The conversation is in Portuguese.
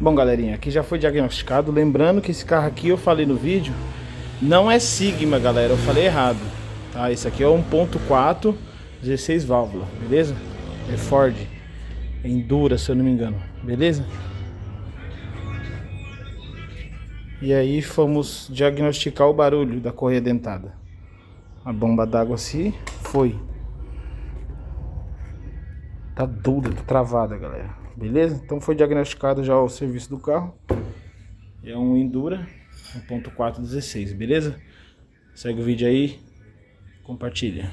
Bom, galerinha, aqui já foi diagnosticado. Lembrando que esse carro aqui, eu falei no vídeo, não é Sigma, galera, eu falei errado, tá? Esse aqui é 1.4, 16 válvulas, beleza? É Ford, é Endura, se eu não me engano, beleza? E aí fomos diagnosticar o barulho da correia dentada. A bomba d'água se foi. Tá dura, tá travada, galera. Beleza? Então foi diagnosticado já o serviço do carro. É um Endura 1.4 16, beleza? Segue o vídeo aí, compartilha.